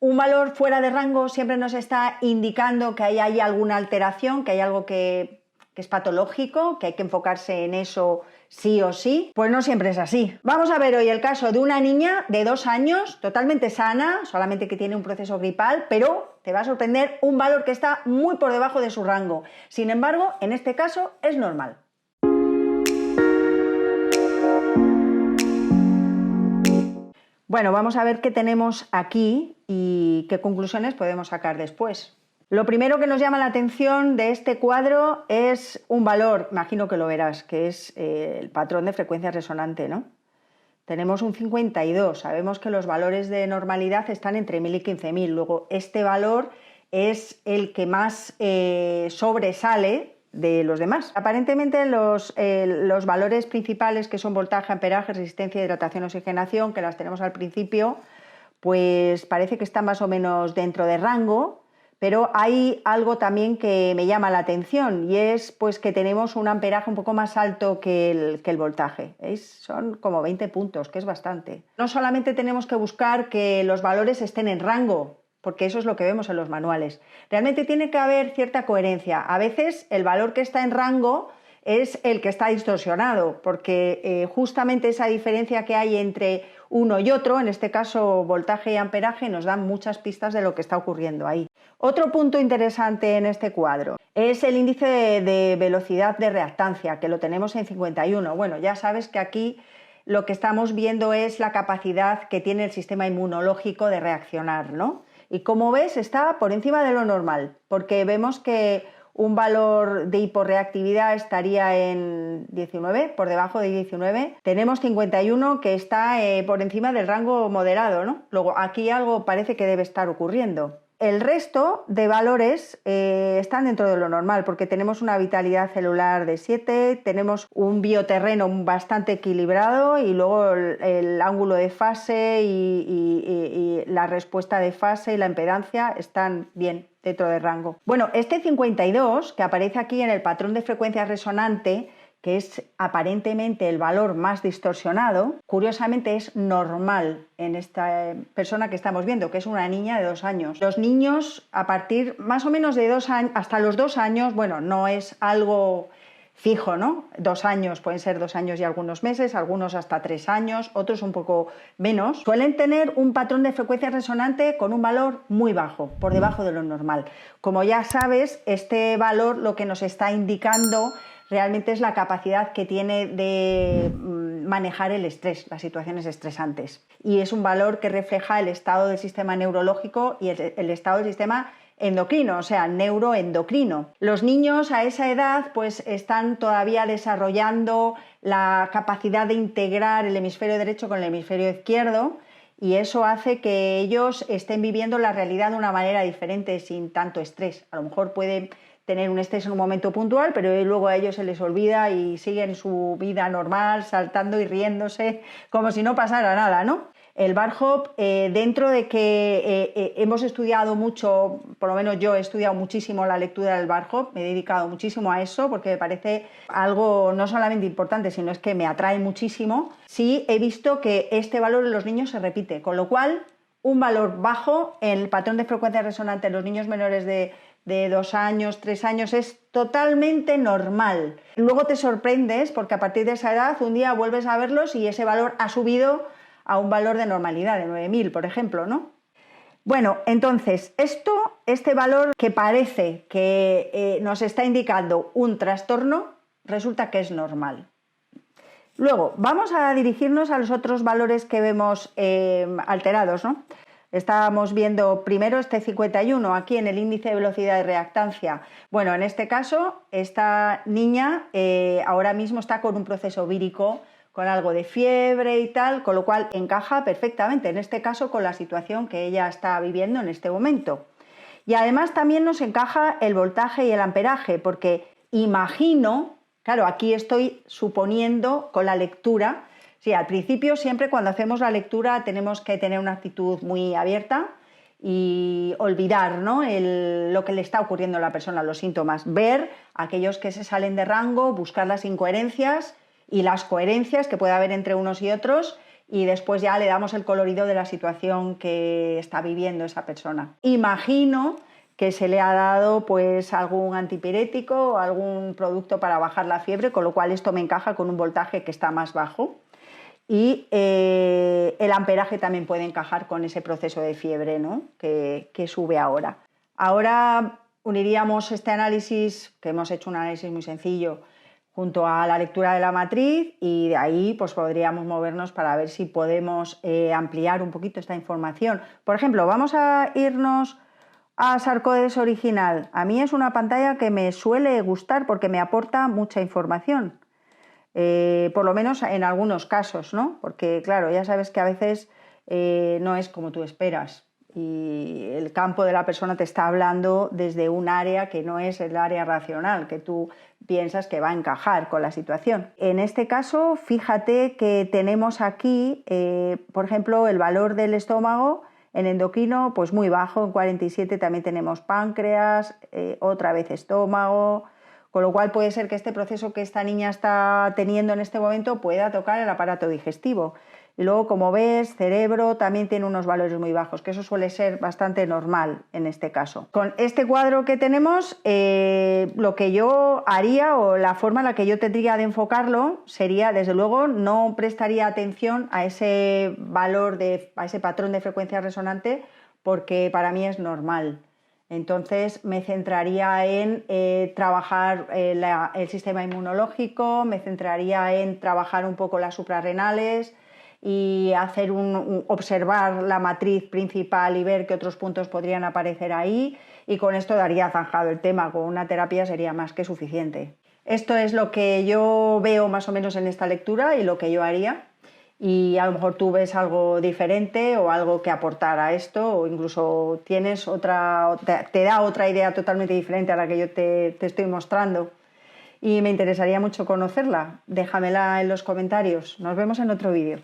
Un valor fuera de rango siempre nos está indicando que hay alguna alteración, que hay algo que es patológico, que hay que enfocarse en eso sí o sí. Pues no siempre es así. Vamos a ver hoy el caso de una niña de 2 años, totalmente sana, solamente que tiene un proceso gripal, pero te va a sorprender un valor que está muy por debajo de su rango. Sin embargo, en este caso es normal. Bueno, vamos a ver qué tenemos aquí y qué conclusiones podemos sacar después. Lo primero que nos llama la atención de este cuadro es un valor, imagino que lo verás, que es el patrón de frecuencia resonante, ¿no? Tenemos un 52, sabemos que los valores de normalidad están entre 1000 y 15000, luego este valor es el que más sobresale de los demás. Aparentemente los valores principales, que son voltaje, amperaje, resistencia, hidratación, oxigenación, que las tenemos al principio, pues parece que están más o menos dentro de rango, pero hay algo también que me llama la atención y es pues que tenemos un amperaje un poco más alto que el voltaje. ¿Veis? Son como 20 puntos, que es bastante. No solamente tenemos que buscar que los valores estén en rango, porque eso es lo que vemos en los manuales. Realmente tiene que haber cierta coherencia. A veces el valor que está en rango es el que está distorsionado, porque justamente esa diferencia que hay entre uno y otro, en este caso voltaje y amperaje, nos dan muchas pistas de lo que está ocurriendo ahí. Otro punto interesante en este cuadro es el índice de velocidad de reactancia, que lo tenemos en 51. Bueno, ya sabes que aquí lo que estamos viendo es la capacidad que tiene el sistema inmunológico de reaccionar, ¿no? Y como ves, está por encima de lo normal, porque vemos que un valor de hiporreactividad estaría en 19, por debajo de 19. Tenemos 51 que está por encima del rango moderado, ¿no? Luego aquí algo parece que debe estar ocurriendo. El resto de valores están dentro de lo normal, porque tenemos una vitalidad celular de 7, tenemos un bioterreno bastante equilibrado y luego el ángulo de fase y la respuesta de fase y la impedancia están bien dentro de rango. Bueno, este 52 que aparece aquí en el patrón de frecuencia resonante, que es aparentemente el valor más distorsionado, curiosamente es normal en esta persona que estamos viendo, que es una niña de 2 años. Los niños a partir más o menos de 2 años, hasta los 2 años, bueno, no es algo fijo, ¿no? 2 años, pueden ser 2 años y algunos meses, algunos hasta 3 años, otros un poco menos. Suelen tener un patrón de frecuencia resonante con un valor muy bajo, por debajo de lo normal. Como ya sabes, este valor lo que nos está indicando realmente es la capacidad que tiene de manejar el estrés, las situaciones estresantes. Y es un valor que refleja el estado del sistema neurológico y el estado del sistema endocrino, o sea, neuroendocrino. Los niños a esa edad pues están todavía desarrollando la capacidad de integrar el hemisferio derecho con el hemisferio izquierdo y eso hace que ellos estén viviendo la realidad de una manera diferente, sin tanto estrés. A lo mejor pueden tener un estrés en un momento puntual, pero luego a ellos se les olvida y siguen su vida normal, saltando y riéndose como si no pasara nada, ¿no? El Bar Hoppe, dentro de que hemos estudiado mucho, por lo menos yo he estudiado muchísimo la lectura del Bar Hoppe, me he dedicado muchísimo a eso porque me parece algo no solamente importante, sino es que me atrae muchísimo. Sí he visto que este valor en los niños se repite, con lo cual un valor bajo en el patrón de frecuencia resonante en los niños menores de 2 años, 3 años es totalmente normal. Luego te sorprendes porque a partir de esa edad un día vuelves a verlos y ese valor ha subido a un valor de normalidad de 9000, por ejemplo, ¿no? Bueno, entonces, este valor que parece que nos está indicando un trastorno, resulta que es normal. Luego, vamos a dirigirnos a los otros valores que vemos alterados, ¿no? Estábamos viendo primero este 51 aquí en el índice de velocidad de reactancia. Bueno, en este caso, esta niña ahora mismo está con un proceso vírico, con algo de fiebre y tal, con lo cual encaja perfectamente, en este caso, con la situación que ella está viviendo en este momento. Y además también nos encaja el voltaje y el amperaje, porque imagino, claro, aquí estoy suponiendo con la lectura. Sí, al principio siempre cuando hacemos la lectura tenemos que tener una actitud muy abierta y olvidar, ¿no?, lo que le está ocurriendo a la persona, los síntomas, ver aquellos que se salen de rango, buscar las incoherencias y las coherencias que puede haber entre unos y otros y después ya le damos el colorido de la situación que está viviendo esa persona. Imagino que se le ha dado pues algún antipirético o algún producto para bajar la fiebre, con lo cual esto me encaja con un voltaje que está más bajo. Y el amperaje también puede encajar con ese proceso de fiebre, ¿no? que sube ahora. Ahora uniríamos este análisis, que hemos hecho un análisis muy sencillo, junto a la lectura de la matriz, y de ahí pues podríamos movernos para ver si podemos ampliar un poquito esta información. Por ejemplo, vamos a irnos a Sarcoides original. A mí es una pantalla que me suele gustar porque me aporta mucha información. Por lo menos en algunos casos, ¿no? Porque claro, ya sabes que a veces no es como tú esperas y el campo de la persona te está hablando desde un área que no es el área racional, que tú piensas que va a encajar con la situación. En este caso, fíjate que tenemos aquí, por ejemplo, el valor del estómago en endocrino, pues muy bajo, en 47 también tenemos páncreas, otra vez estómago, con lo cual puede ser que este proceso que esta niña está teniendo en este momento pueda tocar el aparato digestivo. Y luego, como ves, cerebro también tiene unos valores muy bajos, que eso suele ser bastante normal en este caso. Con este cuadro que tenemos, lo que yo haría o la forma en la que yo tendría de enfocarlo sería, desde luego, no prestaría atención a ese valor, a ese patrón de frecuencia resonante, porque para mí es normal. Entonces me centraría en trabajar el sistema inmunológico, me centraría en trabajar un poco las suprarrenales y hacer observar la matriz principal y ver qué otros puntos podrían aparecer ahí, y con esto daría zanjado el tema. Con una terapia sería más que suficiente. Esto es lo que yo veo más o menos en esta lectura y lo que yo haría, y a lo mejor tú ves algo diferente o algo que aportar a esto, o incluso tienes te da otra idea totalmente diferente a la que yo te estoy mostrando, y me interesaría mucho conocerla. Déjamela en los comentarios. Nos vemos en otro vídeo.